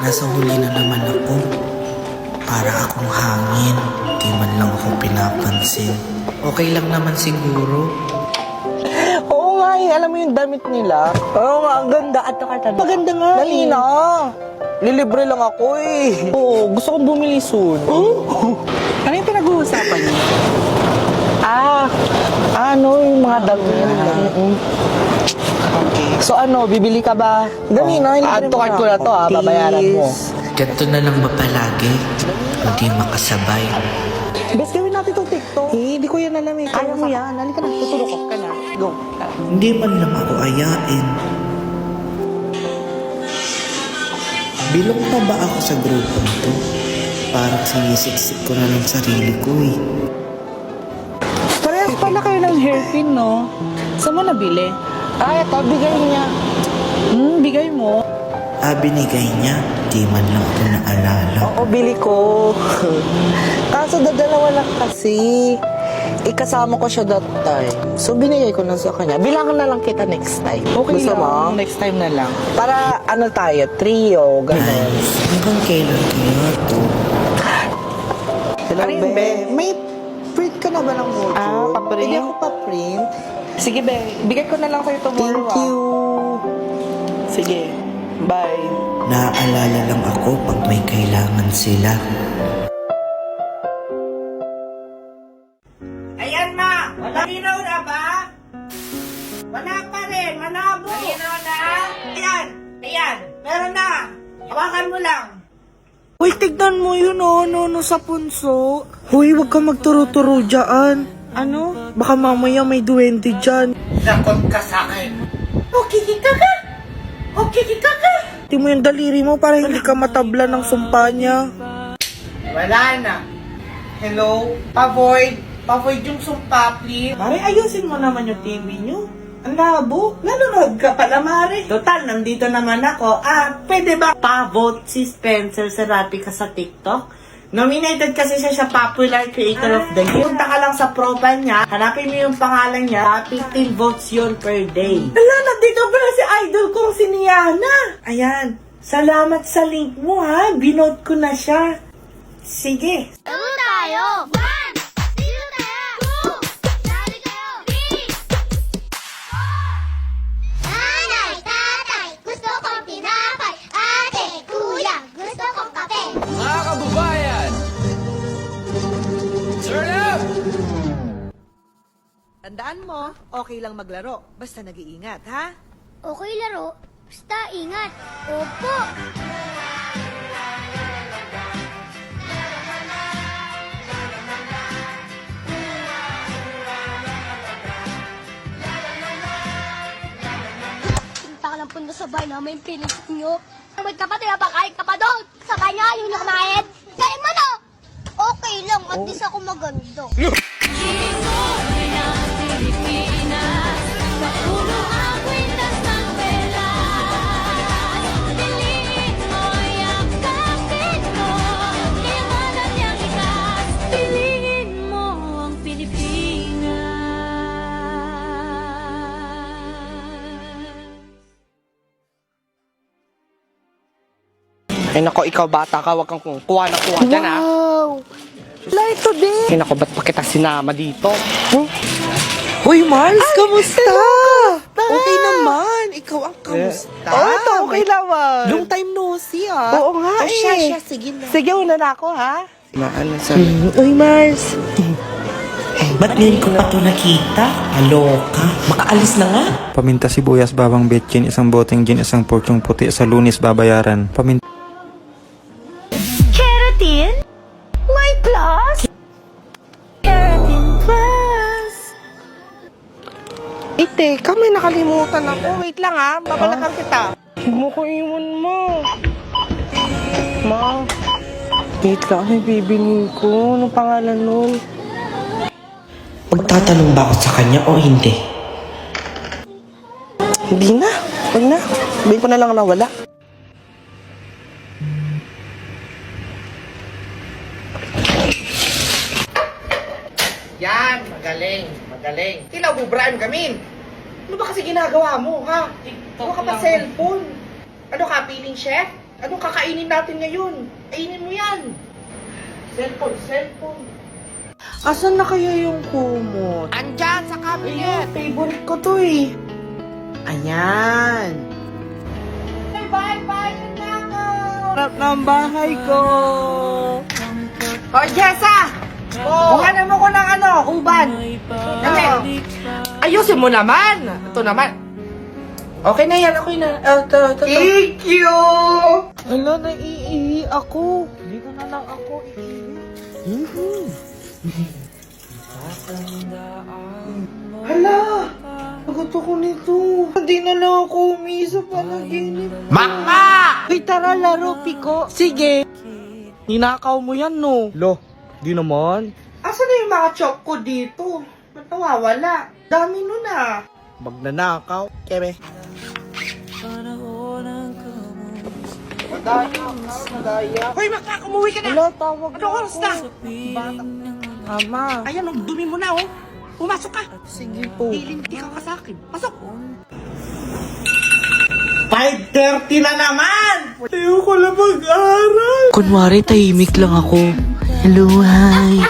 Nasa huli na naman ako. Para akong hangin. Di man lang ako pinapansin. Okay lang naman siguro. Oo nga eh, alam mo yung damit nila? Oo nga, ang ganda. At maganda nga eh. Dali na. Lilibre lang ako eh. Oo, gusto kong bumili soon. Ano yung pinag-uusapan niyo? Yung mga damit. Okay. So bibili ka ba? Dali na, add-to-cart ko na to babayaran mo. Ganto na lang ba palagi? Hindi makasabay. Bes, gawin natin itong TikTok. Hindi ko yan alam eh. Kaya mo yan. Halika na, tutulog ka na. Go. Hindi man lang ako ayain. Bilong pa ba ako sa grupong to? Parang sinisiksik ko na ng sarili ko eh. Parehas pala kayo ng hairpin, no? Saan mo nabili? Ito, bigay niya. Bigay mo. Binigay niya. Di man lang ako naalala. Oo, bili ko. Kaso dadalawa lang kasi. Ikasama ko siya that time. So, binigay ko na sa kanya. Bilangan na lang kita next time. Okay Gusto lang. mo? Next time na lang. Para tayo, trio, gano'n. Nice. Hanggang kailan kaya to? Hello, Ano yun, be? May print ka na ba ng wardrobe? Pa-print? Hindi ako pa-print. Sige, be. Bigay ko na lang sa'yo tomorrow. Thank you. Sige. Bye. Naaalala lang ako pag may kailangan sila. Ayan ma! Malinaw na ba? Wala pa rin, malabo! Malinaw na? Ayan! Ayan! Meron na! Hawakan mo lang! Uy, tignan mo yun, sa punso. Uy, wag ka magturo-turo dyan. Ano? Baka mamaya may duwende dyan. Nakot ka sa akin! Okay kita ka! Okay kita ka! Tingnan mo yung daliri mo para hindi ka matabla ng sumpa niya. Wala na! Hello? Pa-void! Pa-void yung sumpa, please! Mare, ayusin mo naman yung TV nyo. Ang labo. Nanonood ka pala, Mare. Total, nandito naman ako. Pwede ba pa-vote si Spencer Serapi ka sa TikTok? Nominated kasi siya sa Popular Creator of the Year. Punta ka lang sa profile niya, hanapin mo yung pangalan niya, 15 votes yun per day. Ala, nandito pala si idol kong si Niana. Ayan, salamat sa link mo ha, binote ko na siya. Sige. Tama tayo! 1! Dito tayo! 2! Dali kayo! 3! Nanay, tatay, gusto kong tinapay. Ate, kuya, gusto kong kape. Mga kababayan! Turn up! Tandaan mo, okay lang maglaro. Basta nag-iingat, ha? Okay laro, basta ingat. Opo! Punta ka ng punta sa bahay namin, pinisit nyo. Magkapatid na pa, kahit ka pa doon. Sa kanya, yung nakumain. Kain mo na! Okay lang, at least ako maganda. Ay nako, ikaw bata ka, wag kang kuha na kuha dyan ha. Wow! Light today! Ay nako, ba't pa kita sinama dito? Hoy, Mars, kamusta? Okay naman. Ikaw ang kamusta? Ito, okay naman. Long time no see ha. Oo nga Siya, sige na. Sige, una na ako, ha? Maano sabi? Uy, Mars. Ba't ngayon ko pa to nakita? Aloka. Makaalis na nga. Paminta sibuyas, bawang betchin, isang boteng gin, isang porsyong puti, sa Lunes babayaran. Paminta Keratin? My plus? Keratin plus? Teka, may nakalimutan ako. Wait lang ha, babalakan kita. Huwag mo ko iwan mo. Ma, wait lang, may bibili ko. Anong pangalan nun? Magtatanong ba ako sa kanya o hindi? Hindi na, wag na. Sabihin ko na lang na wala. Yan, magaling, magaling. Tinabubraan kami. Ano ba kasi ginagawa mo, ha? Ano ka pa cellphone? Ano ka, feeling chef? Anong kakainin natin ngayon? Kainin mo yan. Cellphone. Asan na kaya yung kumot? Andyan sa cabinet. Favorite ko to eh. Ayan. Bye-bye na ako. Sarap ng bahay ko. O, Jessa! Bukanan mo ko ng uban. Dali. Ayusin mo naman. Ito naman. Okay na yan. Okay na. Ito. Thank you! Ala, naiihi ako. Hindi ko na lang ako iihi. Hala! Sagot ako nito. Hindi na lang ako umisa panaginip. Mama! Uy, tara laro, Piko. Sige. Ninakaw mo yan, no? Lo, di naman. Asan na yung mga chok ko dito? Ba't nawawala? Dami nun ah. Magnanakaw. Keme. Hoy, makakumuwi ka na! Hala, tawag Anong oras na? Ama. Ayan, dumi mo na oh. Pumasok ka. Sige po. Hilinti ka sa akin. Pasok. 5:30 na naman! Ayoko na mag-aral. Kunwari, tahimik lang ako. Hello, hi.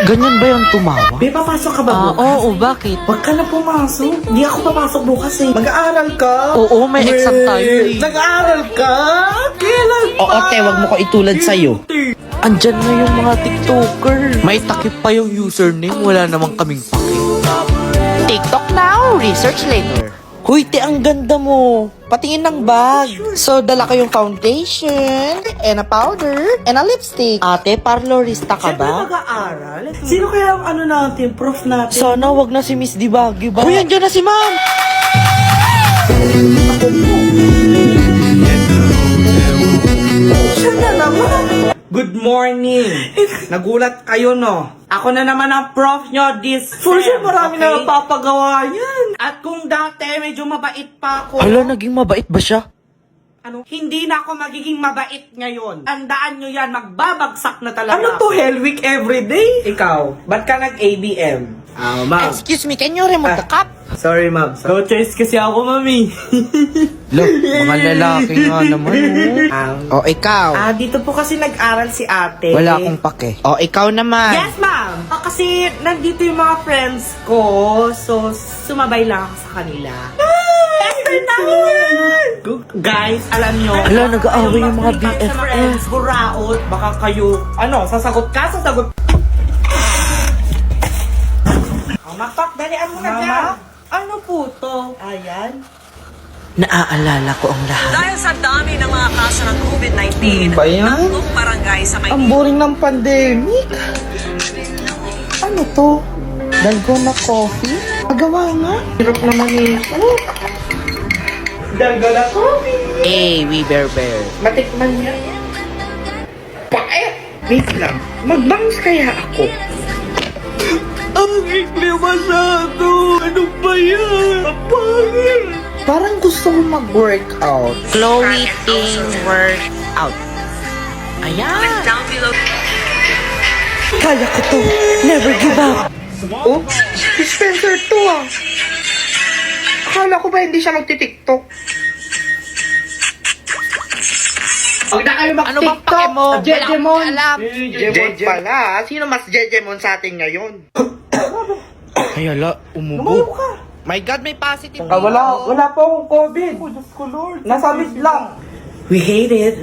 Ganyan ba yung tumawa? Be, papasok ka ba bukas? Oo, bakit? Huwag ka na pumasok. Hindi ako papasok bukas eh. Mag-aaral ka? Oo, may exam tayo eh. Nag-aaral ka? Kailan pa? Oo, te, wag mo ko itulad sa'yo. Andyan na yung mga TikToker. May takip pa yung username, wala namang kaming pake. TikTok now, research later. Hoy, te, ang ganda mo. Patingin ng bag. So, dala ko yung foundation, and a powder, and a lipstick. Ate, parlorista ka Siyempre ba? mag-aaral. Sino kaya ang ano natin, prof natin? Sana wag na si Miss Dibagi ba? Uy, andyan na si ma'am! Siya na naman. Good morning. Nagulat kayo, no? Ako na naman ang prof nyo this For sure, marami na napapagawa yan. At kung dati, medyo mabait pa ako. Hala, naging mabait ba siya? Ano? Hindi na ako magiging mabait ngayon. Tandaan nyo yan, magbabagsak na talaga. Ano to, Hell Week everyday? Ikaw, ba't ka nag-ABM? Ma'am. Excuse me, can you remove the cup? Sorry, ma'am. No choice kasi ako, mami. Look, mga lalaki nga naman. O, ikaw. Dito po kasi nag-aral si ate. Wala akong pake. O, ikaw naman. Yes, ma'am. Kasi nandito yung mga friends ko, so sumabay lang ako sa kanila. Guys, alam nyo. Ala, nag-aaway yung mga Sa BFF. friends, buraot, baka kayo, sasagot ka, sasagot. Mapak, dalian mo na dyan. Ano po to? Ayan. Naaalala ko ang lahat. Dahil sa dami ng mga kaso ng COVID-19, Ba yan? tatlong barangay sa Ang boring ng pandemic. Ano to? Dalgona coffee? Magawa nga. Hirap naman ito. Dalgona coffee. Hey, we bear. Matikman niya. Wait lang. Mag-bounce kaya ako? Ang ikli masyado. Ano ba yan? Kapangin. Parang gusto ko mag-workout. Chloe Ting Workout. Ayan. Kaya ko to. Never give up. Oh, si Spencer to ah. Akala ko ba hindi siya magti-tiktok? Huwag na kayo Ano bang pake mo? Jejemon. Wala akong Jejemon pala. Sino mas Jejemon sa atin ngayon? Ay, ala, Lumayo umubo. ka. My God, may positive. Wala po akong COVID. Oh, Diyos ko Lord. Nasamit lang. We hate it.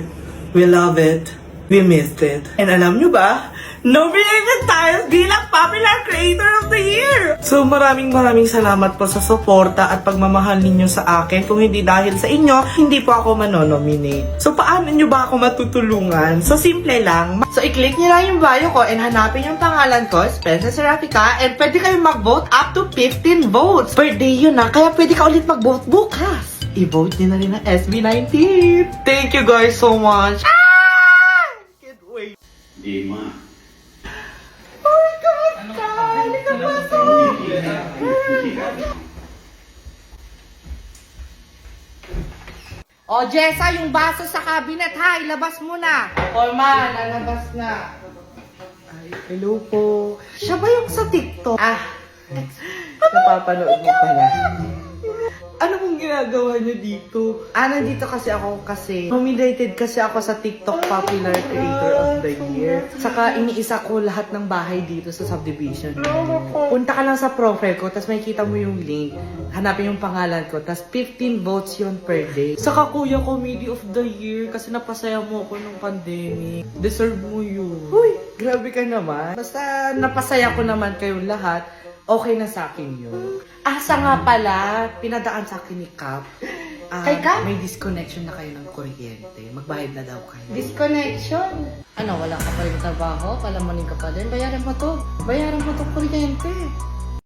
We love it. We missed it. And alam nyo ba? Nominated tayo bilang Popular Creator of the Year! So maraming salamat po sa suporta at pagmamahal ninyo sa akin. Kung hindi dahil sa inyo, hindi po ako manonominate. So paano nyo ba ako matutulungan? So simple lang. So i-click nyo lang yung bio ko and hanapin yung pangalan ko, Spencer Serafica, and pwede kayong mag-vote up to 15 votes. Per day yun na, kaya pwede ka ulit mag-vote bukas. I-vote nyo na rin ang SB19. Thank you guys so much. Can't wait. O, Jessa, yung baso sa cabinet, ha? Ilabas mo na. Forman, lalabas na. Hello po. Siya ba yung sa TikTok? Napapanood mo pala. Ano mong ginagawa niyo dito? Nandito kasi ako kasi nominated kasi ako sa TikTok Popular Creator of the Year. Saka iniisa ko lahat ng bahay dito sa subdivision. Punta ka lang sa profile ko, tapos makikita mo yung link. Hanapin yung pangalan ko, tapos 15 votes yun per day. Saka kuya, Comedy of the Year kasi napasaya mo ako nung pandemic. Deserve mo yun. Uy, grabe ka naman. Basta napasaya ko naman kayong lahat. Okay na sa akin yun. Asa nga pala, pinadaan sa akin ni Cap. Kay Cap? May disconnection na kayo ng kuryente. Magbayad na daw kayo. Disconnection. Ano, wala ka pa rin trabaho? Palamanin ka pa din? Bayaran mo to kuryente.